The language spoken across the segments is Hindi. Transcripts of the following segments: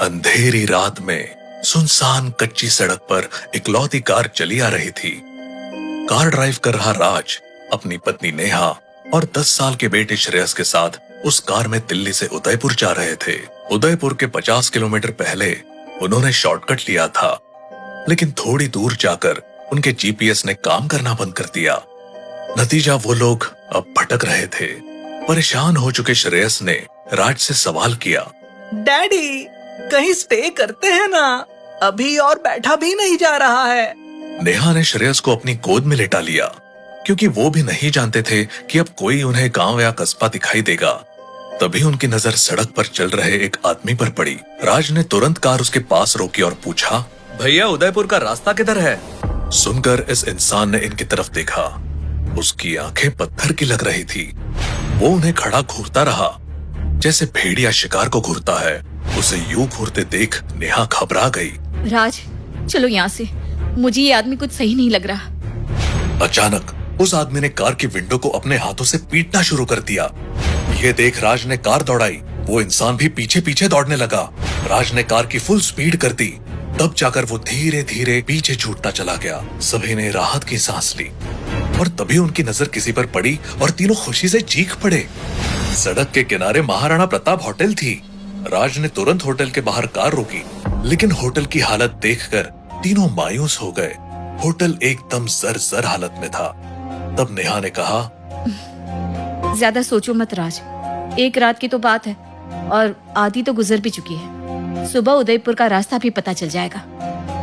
अंधेरी रात में सुनसान कच्ची सड़क पर इकलौती कार चली आ रही थी। कार ड्राइव कर रहा राज अपनी पत्नी नेहा और 10 साल के बेटे श्रेयस के साथ उस कार में दिल्ली से उदयपुर जा रहे थे। उदयपुर के 50 किलोमीटर पहले उन्होंने शॉर्टकट लिया था, लेकिन थोड़ी दूर जाकर उनके जीपीएस ने काम करना बंद कर दिया। नतीजा वो लोग अब भटक रहे थे। परेशान हो चुके श्रेयस ने राज से सवाल किया, डैडी कहीं स्टे करते हैं ना, अभी और बैठा भी नहीं जा रहा है। नेहा ने श्रेयस को अपनी गोद में लेटा लिया, क्योंकि वो भी नहीं जानते थे कि अब कोई उन्हें गांव या कस्बा दिखाई देगा। तभी उनकी नजर सड़क पर चल रहे एक आदमी पर पड़ी। राज ने तुरंत कार उसके पास रोकी और पूछा, भैया उदयपुर का रास्ता किधर है? सुनकर इस इंसान ने इनकी तरफ देखा। उसकी आंखें पत्थर की लग रही थी। वो उन्हें खड़ा घूरता रहा, जैसे भेड़िया शिकार को घूरता है। उसे यूं घूरते देख नेहा घबरा गई। राज, चलो यहाँ से, मुझे ये आदमी कुछ सही नहीं लग रहा। अचानक उस आदमी ने कार की विंडो को अपने हाथों से पीटना शुरू कर दिया। ये देख राज ने कार दौड़ाई। वो इंसान भी पीछे पीछे दौड़ने लगा। राज ने कार की फुल स्पीड कर दी। तब जाकर वो धीरे धीरे पीछे छूटता चला गया। सभी ने राहत की सांस ली और तभी उनकी नजर किसी पर पड़ी और तीनों खुशी से चीख पड़े। सड़क के किनारे महाराणा प्रताप होटल थी। राज ने तुरंत होटल के बाहर कार रोकी, लेकिन होटल की हालत देखकर तीनों मायूस हो गए। होटल एकदम जर हालत में था। तब नेहा ने कहा, ज्यादा सोचो मत राज, एक रात की तो बात है और आधी तो गुजर भी चुकी है। सुबह उदयपुर का रास्ता भी पता चल जाएगा।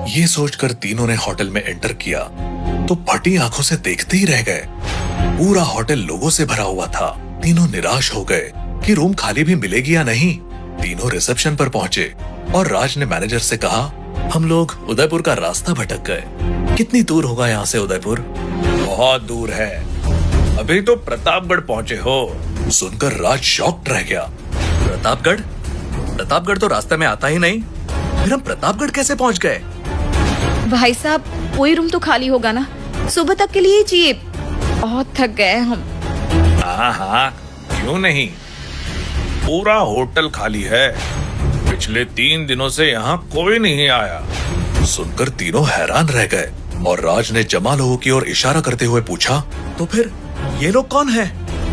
ये सोचकर तीनों ने होटल में एंटर किया तो फटी आंखों से देखते ही रह गए। पूरा होटल लोगों से भरा हुआ था। तीनों निराश हो गए कि रूम खाली भी मिलेगी या नहीं। तीनों रिसेप्शन पर पहुंचे और राज ने मैनेजर से कहा, हम लोग उदयपुर का रास्ता भटक गए। कितनी दूर होगा यहाँ से उदयपुर? बहुत दूर है, अभी तो प्रतापगढ़ पहुँचे हो। सुनकर राज शॉक्ड रह गया। प्रतापगढ़? प्रतापगढ़ तो रास्ते में आता ही नहीं, फिर हम प्रतापगढ़ कैसे पहुँच गए? भाई साहब, कोई रूम तो खाली होगा ना, सुबह तक के लिए चाहिए। बहुत थक गए हम। हाँ, क्यों नहीं, पूरा होटल खाली है। पिछले 3 दिनों से यहाँ कोई नहीं आया। सुनकर तीनों हैरान रह गए और राज ने जमा लोगों की ओर इशारा करते हुए पूछा, तो फिर ये लोग कौन है?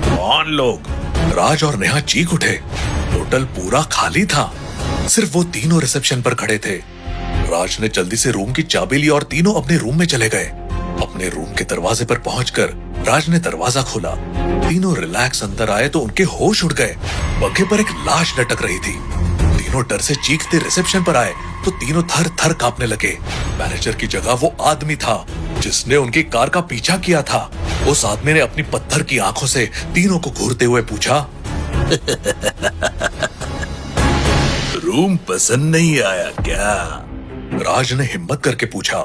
कौन लोग? राज और नेहा चीख उठे। होटल पूरा खाली था, सिर्फ वो तीनों रिसेप्शन पर खड़े थे। राज ने जल्दी से रूम की चाबी ली और तीनों अपने रूम में चले गए। अपने रूम के दरवाजे पर पहुंचकर राज ने दरवाजा खोला। तीनों रिलैक्स अंदर आए तो उनके होश उड़ गए। पंखे पर एक लाश लटक रही थी। तीनों डर से चीखते रिसेप्शन पर आए तो तीनों थर थर कांपने लगे। मैनेजर की जगह वो आदमी था जिसने उनकी कार का पीछा किया था। उस आदमी ने अपनी पत्थर की आंखों से तीनों को घूरते हुए पूछा, रूम पसंद नहीं आया क्या? राज ने हिम्मत करके पूछा,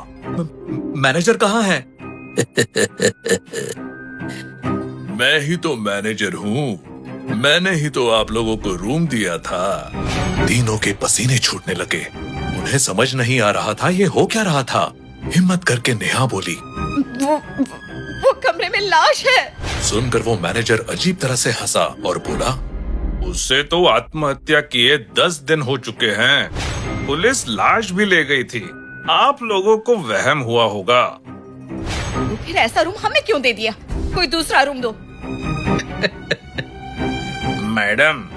मैनेजर कहाँ है? मैं ही तो मैनेजर हूँ। मैंने ही तो आप लोगों को रूम दिया था। तीनों के पसीने छूटने लगे। उन्हें समझ नहीं आ रहा था ये हो क्या रहा था। हिम्मत करके नेहा बोली, वो कमरे में लाश है। सुनकर वो मैनेजर अजीब तरह से हंसा और बोला, उससे तो आत्महत्या किए 10 दिन हो चुके हैं। पुलिस लाश भी ले गई थी। आप लोगों को वहम हुआ होगा। तो फिर ऐसा रूम हमें क्यों दे दिया? कोई दूसरा रूम दो। मैडम,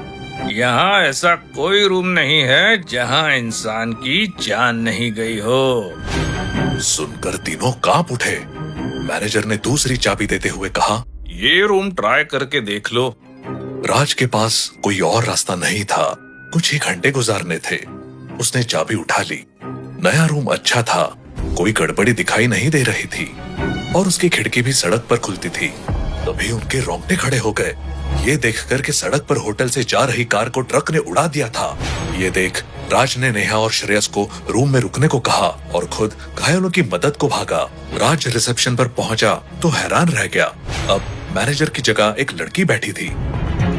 यहाँ ऐसा कोई रूम नहीं है जहाँ इंसान की जान नहीं गई हो। सुनकर तीनों कांप उठे। मैनेजर ने दूसरी चाबी देते हुए कहा, ये रूम ट्राई करके देख लो। राज के पास कोई और रास्ता नहीं था। कुछ ही घंटे गुजारने थे। उसने चाबी उठा ली। नया रूम अच्छा था, कोई गड़बड़ी दिखाई नहीं दे रही थी और उसकी खिड़की भी सड़क पर खुलती थी। तभी उनके रोंगटे खड़े हो गए ये देखकर कि सड़क पर होटल से जा रही कार को ट्रक ने उड़ा दिया था। ये देख राज ने नेहा और श्रेयस को रूम में रुकने को कहा और खुद घायलों की मदद को भागा। राज रिसेप्शन पर पहुंचा तो हैरान रह गया। अब मैनेजर की जगह एक लड़की बैठी थी।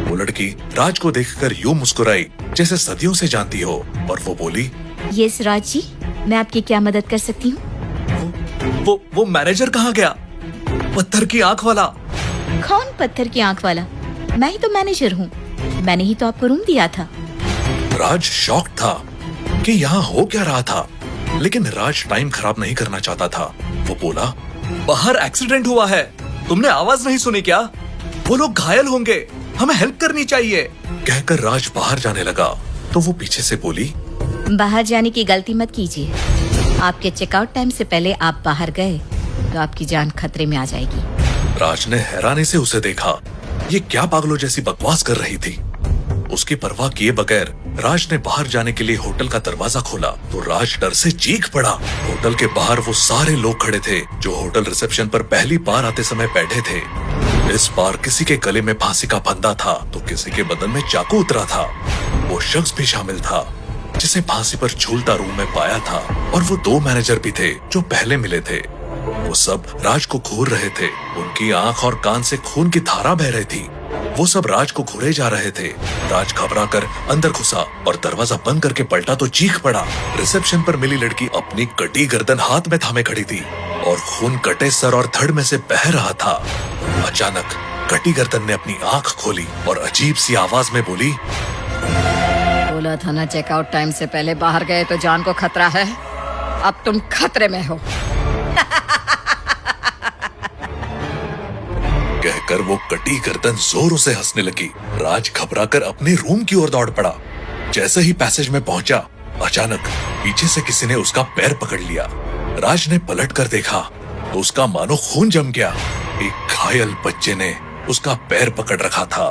वो लड़की राज को देखकर यूं मुस्कुराई जैसे सदियों से जानती हो और वो बोली, यस राज जी, मैं आपकी क्या मदद कर सकती हूँ? वो मैनेजर कहाँ गया? पत्थर की आंख वाला। कौन पत्थर की आंख वाला? मैं ही तो मैनेजर हूँ। मैंने ही तो आपको रूम दिया था। राज शॉक था। कि यहाँ हो क्या रहा था, लेकिन राज टाइम खराब नहीं करना चाहता था। वो बोला, बाहर एक्सीडेंट हुआ है, तुमने आवाज नहीं सुनी क्या? वो लोग घायल होंगे, हमें हेल्प करनी चाहिए। कहकर राज बाहर जाने लगा तो वो पीछे से बोली, बाहर जाने की गलती मत कीजिए। आपके चेकआउट टाइम से पहले आप बाहर गए तो आपकी जान खतरे में आ जाएगी। राज ने हैरानी से उसे देखा। ये क्या पागलों जैसी बकवास कर रही थी। उसकी परवाह किए बगैर राज ने बाहर जाने के लिए होटल का दरवाजा खोला तो राज डर से चीख पड़ा। होटल के बाहर वो सारे लोग खड़े थे जो होटल रिसेप्शन पर पहली बार आते समय बैठे थे। इस बार किसी के गले में फांसी का फंदा था तो किसी के बदन में चाकू उतरा था। वो शख्स भी शामिल था जिसे फांसी पर झूलता रूम में पाया था, और वो 2 मैनेजर भी थे जो पहले मिले थे। वो सब राज को घूर रहे थे। उनकी आंख और कान से खून की धारा बह रही थी। वो सब राज को घूरे जा रहे थे। राज घबराकर अंदर घुसा और दरवाजा बंद करके पलटा तो चीख पड़ा। रिसेप्शन पर मिली लड़की अपनी कटी गर्दन हाथ में थामे खड़ी थी और खून कटे सर और धड़ में से बह रहा था। अचानक कटी गर्दन ने अपनी आंख खोली और अजीब सी आवाज में बोली, बोला था ना चेकआउट टाइम से पहले बाहर गए तो जान को खतरा है। अब तुम खतरे में हो। कहकर वो कटी गर्दन जोरों से हंसने लगी। राज घबराकर अपने रूम की ओर दौड़ पड़ा। जैसे ही पैसेज में पहुंचा, अचानक पीछे से किसी ने उसका पैर पकड़ लिया। राज ने पलट कर देखा तो उसका मानो खून जम गया। एक घायल बच्चे ने उसका पैर पकड़ रखा था।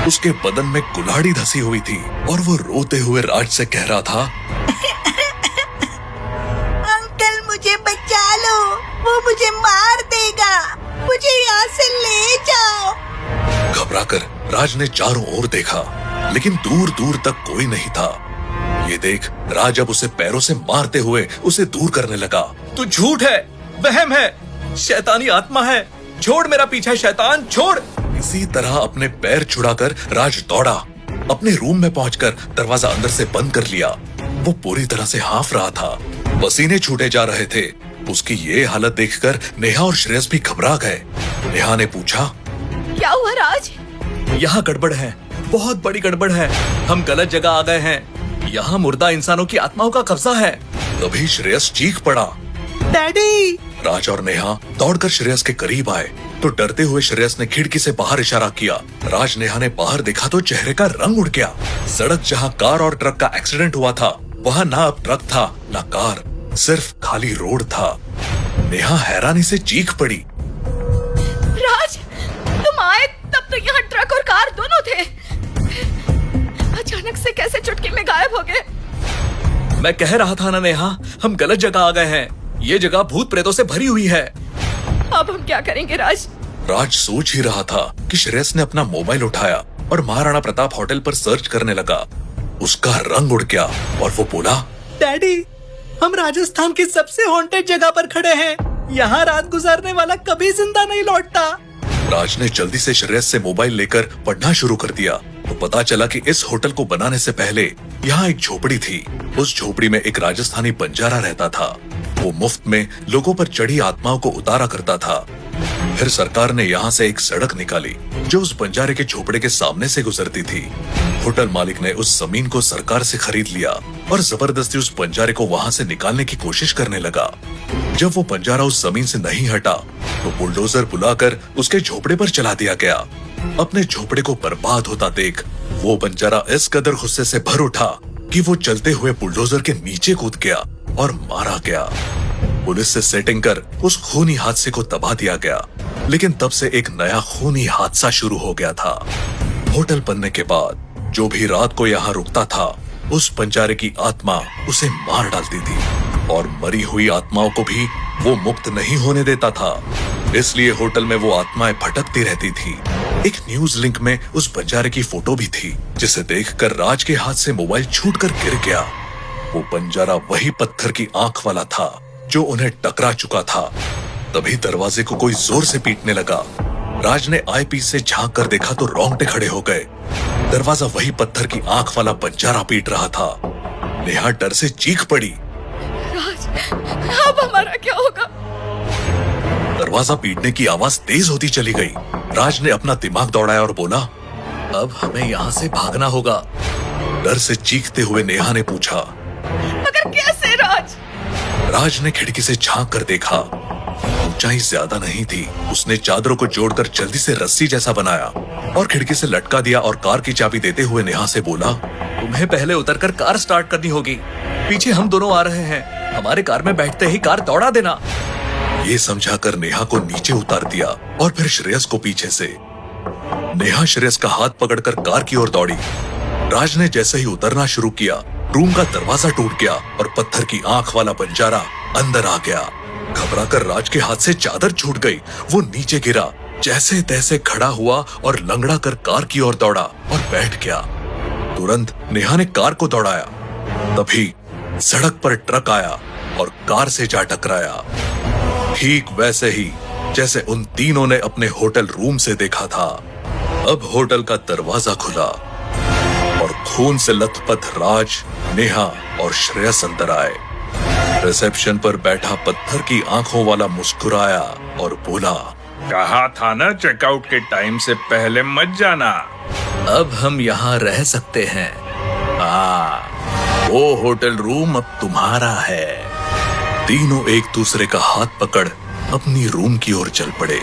उसके बदन में कुल्हाड़ी धसी हुई थी और वो रोते हुए राज से कह रहा था, अंकल मुझे बचा लो, वो मुझे मार देगा, मुझे यहाँ से ले जाओ। घबराकर राज ने चारों ओर देखा लेकिन दूर दूर तक कोई नहीं था। ये देख राज अब उसे पैरों से मारते हुए उसे दूर करने लगा। तू झूठ है, वहम है, शैतानी आत्मा है, छोड़ मेरा पीछा शैतान, छोड़। इसी तरह अपने पैर छुड़ाकर राज दौड़ा। अपने रूम में पहुंचकर दरवाजा अंदर से बंद कर लिया। वो पूरी तरह से हांफ रहा था, पसीने छूटे जा रहे थे। उसकी ये हालत देखकर नेहा और श्रेयस भी घबरा गए। नेहा ने पूछा, क्या हुआ राज? यहाँ गड़बड़ है, बहुत बड़ी गड़बड़ है। हम गलत जगह आ गए हैं। यहाँ मुर्दा इंसानों की आत्माओं का कब्जा है। तभी श्रेयस चीख पड़ा। डैडी! राज और नेहा दौड़कर श्रेयस के करीब आए तो डरते हुए श्रेयस ने खिड़की से बाहर इशारा किया। राज नेहा ने बाहर देखा तो चेहरे का रंग उड़ गया। सड़क जहाँ कार और ट्रक का एक्सीडेंट हुआ था वहाँ ना अब ट्रक था ना कार, सिर्फ खाली रोड था। नेहा हैरानी से चीख पड़ी। राज, तुम आए तब तो यहाँ ट्रक और कार दोनों थे, अचानक से कैसे चुटकी में गायब हो गए? मैं कह रहा था ना नेहा, हम गलत जगह आ गए हैं। ये जगह भूत प्रेतों से भरी हुई है। अब हम क्या करेंगे राज? राज सोच ही रहा था कि श्रेयस ने अपना मोबाइल उठाया और महाराणा प्रताप होटल पर सर्च करने लगा। उसका रंग उड़ गया और वो बोला, डैडी, हम राजस्थान की सबसे हॉन्टेड जगह पर खड़े हैं। यहाँ रात गुजारने वाला कभी जिंदा नहीं लौटता। राज ने जल्दी से श्रेयस से मोबाइल लेकर पढ़ना शुरू कर दिया तो पता चला कि इस होटल को बनाने से पहले यहाँ एक झोपड़ी थी। उस झोपड़ी में एक राजस्थानी बंजारा रहता था। वो मुफ्त में लोगों पर चढ़ी आत्माओं को उतारा करता था। फिर सरकार ने यहाँ से एक सड़क निकाली जो उस बंजारे के झोपड़े के सामने से गुजरती थी। होटल मालिक ने उस जमीन को सरकार से खरीद लिया और जबरदस्ती उस बंजारे को वहाँ से निकालने की कोशिश करने लगा। जब वो बंजारा उस जमीन से नहीं हटा तो बुलडोजर बुलाकर उसके झोपड़े पर चला दिया गया। अपने झोपड़े को बर्बाद होता देख वो बंजारा इस कदर गुस्से से भर उठा कि वो चलते हुए बुलडोजर के नीचे कूद गया और मारा गया। पुलिस से सेटिंग कर उस खूनी हादसे को दबा दिया गया, लेकिन तब से एक नया खूनी हादसा शुरू हो गया था। होटल बनने के बाद जो भी रात को यहाँ रुकता था उस बंजारे की आत्मा उसे मार डालती थी और मरी हुई आत्माओं को भी वो मुक्त नहीं होने देता था। इसलिए होटल में वो आत्माएं भटकती रहती थी। एक न्यूज लिंक में उस बंजारे की फोटो भी थी जिसे देखकर राज के हाथ से मोबाइल छूटकर गिर गया। वो बंजारा वही पत्थर की आंख वाला था जो उन्हें टकरा चुका था। तभी दरवाजे को कोई जोर से पीटने लगा। राज ने आईपीस से झांक कर देखा तो रोंगटे खड़े हो गए। दरवाजा वही पत्थर की आंख वाला बंजारा पीट रहा था। नेहा डर से चीख पड़ी। राज, अब हमारा क्या होगा? दरवाजा पीटने की आवाज तेज होती चली गई। राज ने अपना दिमाग दौड़ाया और बोला, अब हमें यहाँ से भागना होगा। डर से चीखते हुए नेहा ने पूछा, पर कैसे राज? राज ने खिड़की से झांक कर देखा। ऊंचाई ज्यादा नहीं थी। उसने चादरों को जोड़कर जल्दी से रस्सी जैसा बनाया और खिड़की से लटका दिया और कार की चाबी देते हुए नेहा से बोला, तुम्हें पहले उतरकर कार स्टार्ट करनी होगी। पीछे हम दोनों आ रहे हैं, हमारे कार में बैठते ही कार दौड़ा देना। ये समझाकर नेहा को नीचे उतार दिया और फिर श्रेयस को पीछे से। नेहा श्रेयस का हाथ पकड़कर कार की ओर दौड़ी। राज ने जैसे ही उतरना शुरू किया, रूम का दरवाजा टूट गया और पत्थर की आंख वाला बंजारा अंदर आ गया। घबराकर राज के हाथ से चादर छूट गई। वो नीचे गिरा, जैसे तैसे खड़ा हुआ और लंगड़ा कर कार की ओर दौड़ा और बैठ गया। तुरंत नेहा ने कार को दौड़ाया। तभी सड़क पर ट्रक आया और कार से जा टकराया, ठीक वैसे ही जैसे उन तीनों ने अपने होटल रूम से देखा था। अब होटल का दरवाजा खुला और खून से लथपथ राज, नेहा और श्रेयस अंदर आए। रिसेप्शन पर बैठा पत्थर की आंखों वाला मुस्कुराया और बोला, कहा था ना चेकआउट के टाइम से पहले मत जाना। अब हम यहाँ रह सकते हैं। वो होटल रूम अब तुम्हारा है। तीनों एक दूसरे का हाथ पकड़ अपनी रूम की ओर चल पड़े।